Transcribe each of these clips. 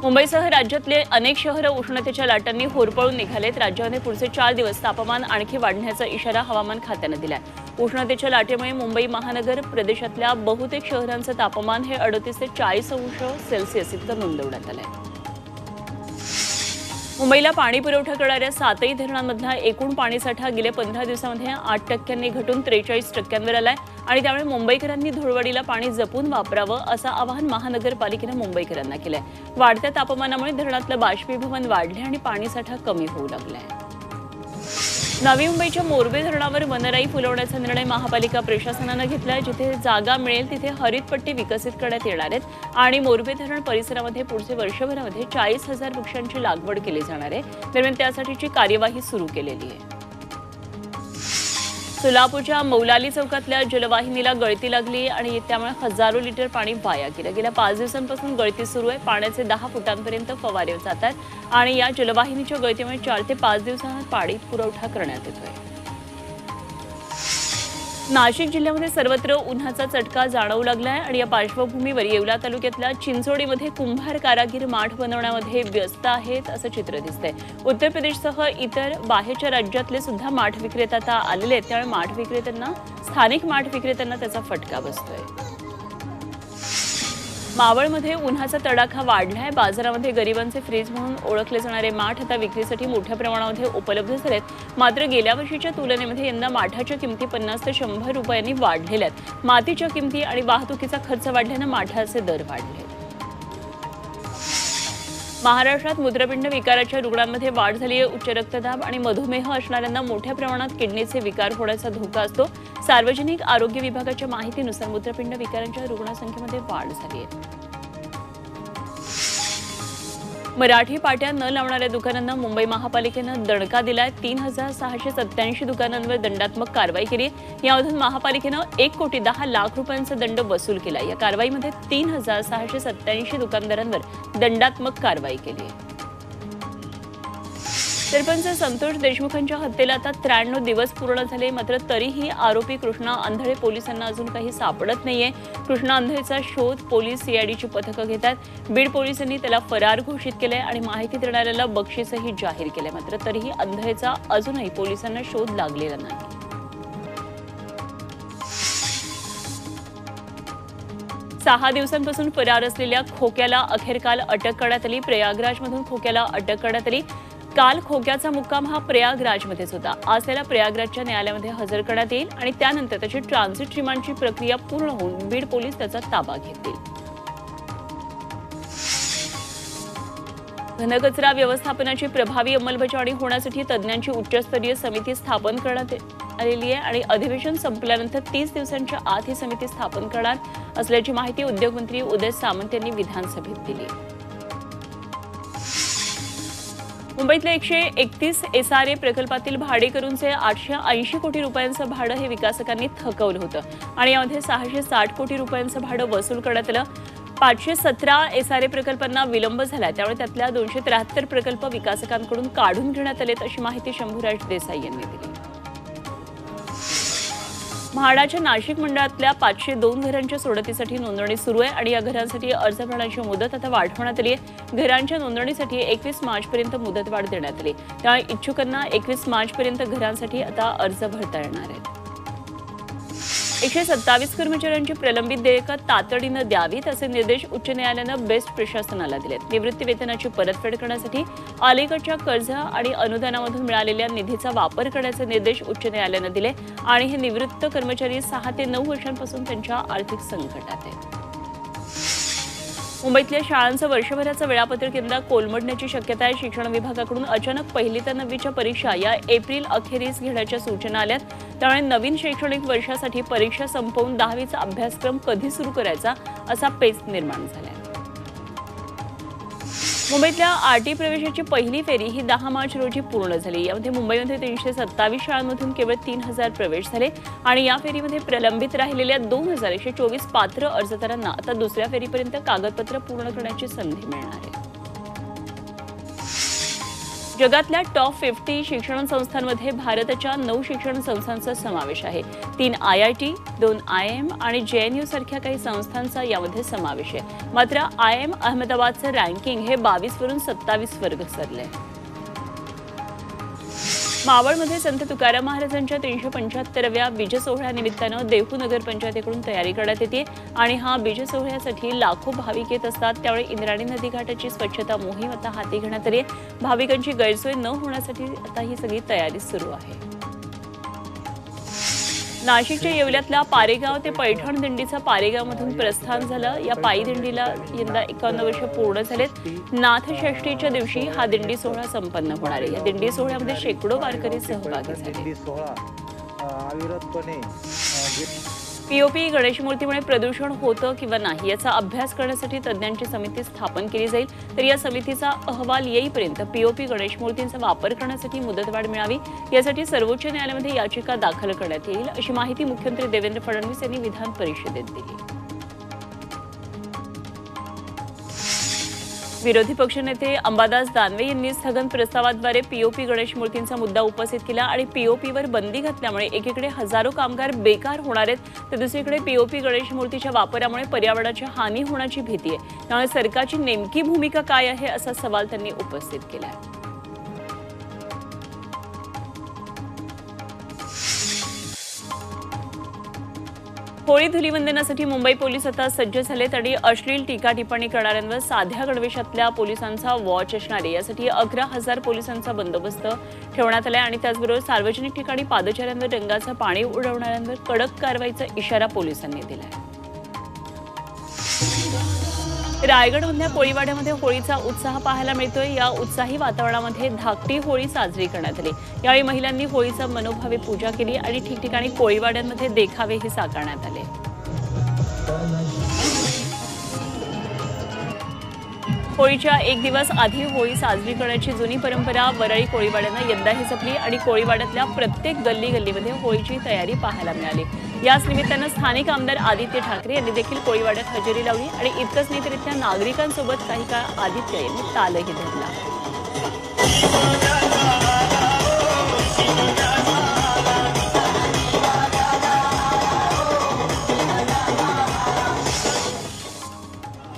मुंबईसह राज्यातले अनेक शहरं उष्णतेच्या लाटांनी होरपळून निघालेत। राज्यामध्ये पुढचे 4 दिवस तापमान आणखी वाढण्याचा इशारा हवामान खात्याने दिलाय। उष्णतेच्या लाटेमुळे मुंबई महानगर प्रदेशातल्या बहुतेक शहरांचं तापमान हे 38 ते 40 अंश सेल्सिअस इतकं नोंदवण्यात आलंय। मुंबईला पाणी पुरवठा करणाऱ्या 7ही धरणांमधला एकूण पाणीसाठा गेल्या 15 दिवसांमध्ये 8% घटून 43% आलाय आणि त्यामुळे मुंबईकरांनी धुळवडीला पाणी जपून वापरावं असं आवाहन महानगरपालिकेनं मुंबईकरांना केलंय। वाढत्या तापमानामुळे धरणातलं बाष्पीभवन वाढले आणि पाणीसाठा कमी होऊ लागलाय। नवी मुंबईच्या मोरबे धरणावर वनराई फुलवण्याचा निर्णय महापालिका प्रशासनानं घेतलाय। जिथे जागा मिळेल तिथे हरितपट्टी विकसित करण्यात येणार आहेत आणि मोरबे धरण परिसरामध्ये पुढचे वर्षभरामध्ये 40,000 वृक्षांची लागवड केली जाणार आहे। दरम्यान त्यासाठीची कार्यवाही सुरू केलेली आहे। सोलापूरच्या मौलाली चौकातल्या जलवाहिनीला गळती लागली आणि त्यामुळे हजारो लिटर पाणी वाया गेलं। गेल्या 5 दिवसांपासून गळती सुरू आहे। पाण्याचे 10 फुटांपर्यंत फवारे जातात आणि या जलवाहिनीच्या गळतीमुळे 4 ते 5 दिवसांत पाणी पुरवठा करण्यात येतोय। नाशिक जिल्ह्यामध्ये सर्वत्र उन्हाचा चटका जाणवू लागलाय आणि या पार्श्वभूमीवर येवला तालुक्यातल्या चिंचोडीमध्ये कुंभार कारागीर माठ बनवण्यामध्ये व्यस्त आहेत असं चित्र दिसतंय। उत्तर प्रदेशसह इतर बाहेरच्या राज्यातले सुद्धा माठ विक्रेता आता आलेले आहेत, त्यामुळे स्थानिक माठ विक्रेत्यांना त्याचा फटका बसतोय। मावळमध्ये उन्हाचा तडाखा वाढलाय। बाजारामध्ये गरिबांचे फ्रीज म्हणून ओळखले जाणारे माठ आता विक्रीसाठी मोठ्या प्रमाणामध्ये उपलब्ध झालेत। मात्र गेल्या वर्षीच्या तुलनेमध्ये यंदा माठाच्या किमती 50 ते 100 रुपयांनी वाढलेल्या आहेत। मातीच्या किमती आणि वाहतुकीचा खर्च वाढल्यानं माठाचे दर वाढले। महाराष्ट्रात मूत्रपिंड विकाराच्या रुग्णांमध्ये वाढ झाली आहे। उच्च रक्तदाब आणि मधुमेह असणाऱ्यांना मोठ्या प्रमाणात किडनीचे विकार होण्याचा धोका असतो। सार्वजनिक आरोग्य विभागाच्या माहितीनुसार मूत्रपिंड विकारांच्या रुग्णसंख्येमध्ये वाढ झाली आहे। मराठी पाट्या न लावणाऱ्या दुकानांना मुंबई महापालिकेनं दणका दिलाय। 3687 दुकानांवर दंडात्मक कारवाई केली। यामधून महापालिकेनं 1,10,00,000 रुपयांचा दंड वसूल केला। या कारवाईमध्ये 3687 दुकानदारांवर दंडात्मक कारवाई केली। सरपंच संतोष देशमुखांच्या हत्येला आता 93 दिवस पूर्ण झाले, मात्र तरीही आरोपी कृष्णा आंधळे पोलिसांना अजून काही सापडत नाहीये। कृष्णा आंधळेचा शोध पोलीस सीआयडीची पथकं घेतात। बीड पोलिसांनी त्याला फरार घोषित केलंय आणि माहिती देणाऱ्याला बक्षीसही जाहीर केलंय, मात्र तरीही आंधळेचा अजूनही पोलिसांना शोध लागलेला नाही। 6 दिवसांपासून फरार असलेल्या खोक्याला अखेर काल अटक करण्यात आली। प्रयागराजमधून खोक्याला अटक करण्यात आली। काल खोक्याचा मुक्काम हा प्रयागराजमध्येच होता। आज त्याला प्रयागराजच्या न्यायालयामध्ये हजर करण्यात येईल आणि त्यानंतर त्याची ट्रान्झिट रिमांडची प्रक्रिया पूर्ण होऊन बीड पोलीस त्याचा ताबा घेतील। घनकचरा व्यवस्थापनाची प्रभावी अंमलबजावणी होण्यासाठी तज्ज्ञांची उच्चस्तरीय समिती स्थापन करण्यात आलेली आहे आणि अधिवेशन संपल्यानंतर 30 दिवसांच्या आत ही समिती स्थापन करणार असल्याची माहिती उद्योगमंत्री उदय सामंत यांनी विधानसभेत दिली। मुंबईतल्या 131 SRA प्रकल्पातील भाडेकरूंचे 880 कोटी रुपयांचं भाडं हे विकासकांनी थकवलं होतं आणि यामध्ये 660 कोटी रुपयांचं भाडं वसूल करण्यात आलं। 517 SRA प्रकल्पांना विलंब झाला, त्यामुळे त्यातल्या 273 प्रकल्प विकासकांकडून काढून घेण्यात आलेत अशी माहिती शंभूराज देसाई यांनी दिली। म्हाडाच्या नाशिक मंडळातल्या 502 घरांच्या सोडतीसाठी नोंदणी सुरू आहे आणि या घरांसाठी अर्ज भरण्याची मुदत आता वाढवण्यात आली आहे। घरांच्या नोंदणीसाठी 21 मार्चपर्यंत मुदतवाढ देण्यात आली, त्यामुळे इच्छुकांना 21 मार्चपर्यंत घरांसाठी आता अर्ज भरता येणार आहेत। 127 कर्मचाऱ्यांची प्रलंबित देयकं तातडीनं द्यावीत असे निर्देश उच्च न्यायालयानं बेस्ट प्रशासनाला दिलेत। निवृत्ती वेतनाची परतफेड करण्यासाठी अलीकडच्या कर्ज आणि अनुदानामधून मिळालेल्या निधीचा वापर करण्याचे निर्देश उच्च न्यायालयानं दिले आणि हे निवृत्त कर्मचारी 6 ते 9 वर्षांपासून त्यांच्या आर्थिक संकटात आहेत। मुंबईतल्या शाळांचं वर्षभराचं वेळापत्रक यंदा कोलमडण्याची शक्यता आहे। शिक्षण विभागाकडून अचानक 1ली ते 9वीच्या परीक्षा या एप्रिल अखेरीस घेण्याच्या सूचना आल्यात, त्यामुळे नवीन शैक्षणिक वर्षासाठी परीक्षा संपवून 10वीचा अभ्यासक्रम कधी सुरू करायचा असा पेच निर्माण झालाय। मुंबईतल्या आरटी प्रवेशाची पहिली फेरी ही 10 मार्च रोजी पूर्ण झाली। यामध्ये मुंबईमध्ये 327 शाळांमधून केवळ 3000 प्रवेश झाले आणि या फेरीमध्ये प्रलंबित राहिलेल्या 2124 पात्र अर्जदारांना आता दुसऱ्या फेरीपर्यंत कागदपत्र पूर्ण करण्याची संधी मिळणार आहे। जगातल्या टॉप 50 शिक्षण संस्थांमध्ये भारताच्या 9 शिक्षण संस्थांचा समावेश आहे। 3 IIT, 2 IIM आणि JNU सारख्या काही संस्थांचा यामध्ये समावेश आहे। मात्र IIM अहमदाबादचं रँकिंग हे 22 वरून 27 वर घसरलंय। मावळमध्ये संत तुकाराम महाराजांच्या 375व्या बीज सोहळ्यानिमित्तानं देहू नगर पंचायतीकडून तयारी करण्यात येते आणि हा बीज सोहळ्यासाठी लाखो भाविक येत असतात। त्यावेळी इंद्रायणी नदी घाटाची स्वच्छता मोहीम आता हाती घेण्यात आली आहे। भाविकांची गैरसोय न होण्यासाठी आता ही सगळी तयारी सुरू आहे। नाशिकच्या येवल्यातल्या पारेगाव ते पैठण दिंडीचा पारेगावमधून प्रस्थान झालं। या पायी दिंडीला यंदा 51 वर्ष पूर्ण झालेत। नाथषष्ठीच्या दिवशी हा दिंडी सोहळा संपन्न होणार आहे। या दिंडी सोहळ्यामध्ये शेकडो वारकरी सहभागी झाले। पीओपी गणेश मूर्तीमुळे प्रदूषण होतं किंवा नाही याचा अभ्यास करण्यासाठी तज्ज्ञांची समिती स्थापन केली जाईल। तर या समितीचा अहवाल येईपर्यंत पीओपी गणेश मूर्तींचा वापर करण्यासाठी मुदतवाढ मिळावी यासाठी सर्वोच्च न्यायालयामध्ये याचिका दाखल करण्यात येईल, अशी माहिती मुख्यमंत्री देवेंद्र फडणवीस यांनी विधान परिषदेत दिली। विरोधी पक्षनेते अंबादास दानवे यांनी स्थगन प्रस्तावाद्वारे पीओपी गणेश मूर्तींचा मुद्दा उपस्थित केला आणि पीओपीवर बंदी घातल्यामुळे एकीकडे हजारो कामगार बेकार होणार आहेत तर दुसरीकडे पीओपी गणेश मूर्तीच्या वापरामुळे पर्यावरणाची हानी होण्याची भीती आहे। त्यामुळे सरकारची नेमकी भूमिका काय आहे असा सवाल त्यांनी उपस्थित केला आहे। होळी धुलीवंदनासाठी मुंबई पोलीस आता सज्ज झालेत आणि अश्लील टीका टिप्पणी करणाऱ्यांवर साध्या गणवेशातल्या पोलिसांचा वॉच असणार आहे। यासाठी 11,000 पोलिसांचा बंदोबस्त ठेवण्यात आलाय आणि त्याचबरोबर सार्वजनिक ठिकाणी पादचाऱ्यांवर रंगाचं पाणी उडवणाऱ्यांवर कडक कारवाईचा इशारा पोलिसांनी दिलाय। रायगडमधल्या कोळीवाड्यामध्ये होळीचा उत्साह पाहायला मिळतोय। या उत्साही वातावरणामध्ये धाकटी होळी साजरी करण्यात आली। यावेळी महिलांनी होळीचा मनोभावे पूजा केली आणि ठिकठिकाणी कोळीवाड्यांमध्ये देखावेही साकारण्यात आले। होळीच्या एक दिवस आधी होळी साजरी करण्याची जुनी परंपरा वरळी कोळीवाड्यानं यंदाही जपली आणि कोळीवाड्यातल्या प्रत्येक गल्लीमध्ये होळीची तयारी पाहायला मिळाली। याच निमित्तानं स्थानिक आमदार आदित्य ठाकरे यांनी देखील कोळीवाड्यात हजेरी लावली आणि इतकंच नाही तर इथल्या नागरिकांसोबत काही काळ आदित्य यांनी तालही धरला।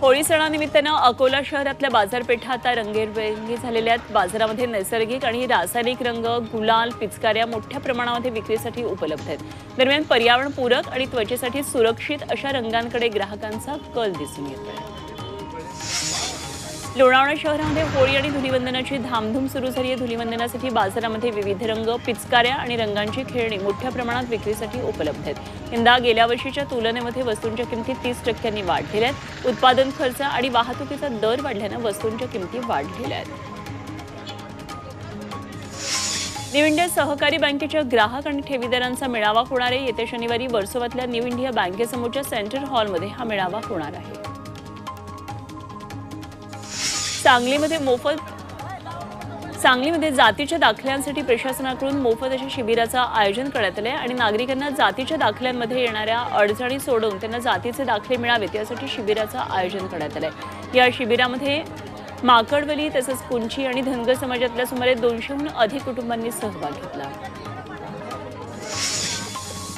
होळी सणानिमित्तानं अकोला शहरातल्या बाजारपेठा आता रंगीबेरंगी झालेल्या आहेत। बाजारामध्ये नैसर्गिक आणि रासायनिक रंग, गुलाल, पिचकाऱ्या मोठ्या प्रमाणामध्ये विक्रीसाठी उपलब्ध आहेत। दरम्यान पर्यावरणपूरक आणि त्वचेसाठी सुरक्षित अशा रंगांकडे ग्राहकांचा कल दिसून येतोय। लोणावळा शहरामध्ये होळी आणि धुलीवंदनाची धामधूम सुरू झाली आहे। धुलीवंदनासाठी बाजारामध्ये विविध रंग, पिचकाऱ्या आणि रंगांची खेळणी मोठ्या प्रमाणात विक्रीसाठी उपलब्ध आहेत। यंदा गेल्या वर्षीच्या तुलनेमध्ये वस्तूंच्या किमतीत 30% वाढलेल्या आहेत। उत्पादन खर्च आणि वाहतुकीचा दर वाढल्यानं वस्तूंच्या किमती वाढलेल्या आहेत। न्यू इंडिया सहकारी बँकेच्या ग्राहक आणि ठेवीदारांचा मेळावा होणार आहे। येत्या शनिवारी वर्सोवातल्या न्यू इंडिया बँकेसमोरच्या सेंट्रल हॉलमध्ये हा मेळावा होणार आहे। सांगलीमध्ये जातीच्या दाखल्यांसाठी प्रशासनाकडून मोफत अशा शिबिराचं आयोजन करण्यात आले आणि नागरिकांना जातीच्या दाखल्यांमध्ये येणाऱ्या अडचणी सोडवून त्यांना जातीचे दाखले मिळावेत यासाठी शिबिराचं आयोजन करण्यात आलंय। या शिबिरामध्ये माकडवली तसंच कुंची आणि धनगर समाजातल्या सुमारे 200हून अधिक कुटुंबांनी सहभाग घेतला।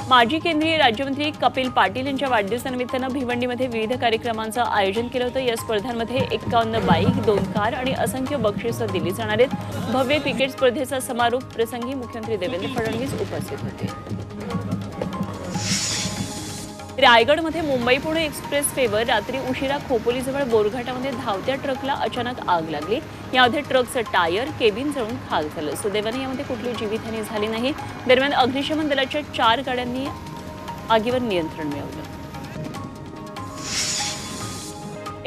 माजी केंद्रीय राज्यमंत्री कपिल पाटील यांच्या वाढदिवसानिमित्तानं भिवंडीमध्ये विविध कार्यक्रमांचं आयोजन केलं होतं। या स्पर्धांमध्ये 51 बाईक, 2 कार आणि असंख्य बक्षिसं दिली जाणार आहेत। भव्य क्रिकेट स्पर्धेचा समारोप प्रसंगी मुख्यमंत्री देवेंद्र फडणवीस उपस्थित होते। रायगडमध्ये मुंबई पुणे एक्सप्रेस वेवर रात्री उशिरा खोपोलीजवळ बोरघाटामध्ये धावत्या ट्रकला अचानक आग लागली। यामध्ये ट्रकचं टायर, केबिन जळून खाक झालं। सुदैवाने यामध्ये कुठली जीवितहानी झाली नाही। दरम्यान अग्निशमन दलाच्या 4 गाड्यांनी आगीवर नियंत्रण मिळवलं।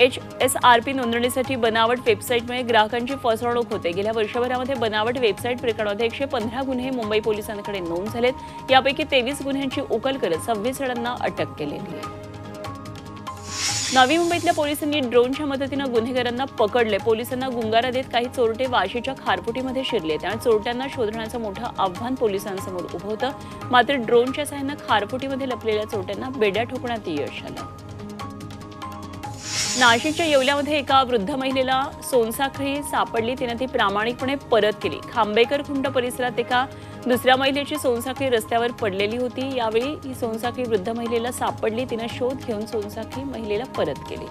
HSRP नोंदणीसाठी बनावट वेबसाईटमुळे ग्राहकांची फसवणूक होते। गेल्या वर्षभरामध्ये बनावट वेबसाईट प्रकरणामध्ये 115 गुन्हे मुंबई पोलिसांकडे नोंद झालेत। यापैकी 23 गुन्ह्यांची उकल करत 26 जणांना अटक केलेली आहे। नवी मुंबईतल्या पोलिसांनी ड्रोनच्या मदतीनं गुन्हेगारांना पकडले। पोलिसांना गुंगारा देत काही चोरटे वाशीच्या खारफुटीमध्ये शिरले। त्यामुळे चोरट्यांना शोधण्याचं मोठं आव्हान पोलिसांसमोर उभं होतं। मात्र ड्रोनच्या सहाय्यानं खारफुटीमध्ये लपलेल्या चोरट्यांना बेड्या ठोकण्यात यश आलं। नाशिकच्या येवल्यामध्ये एका वृद्ध महिलेला सोनसाखळी सापडली. तिने ती प्रामाणिकपणे परत केली. खांबेकर खुंट परिसरात एका दुसऱ्या महिलेची सोनसाखळी रस्त्यावर पडलेली होती. यावेळी ही सोनसाखळी वृद्ध महिलेला सापडली. तिने शोध घेऊन सोनसाखळी महिलेला परत केली.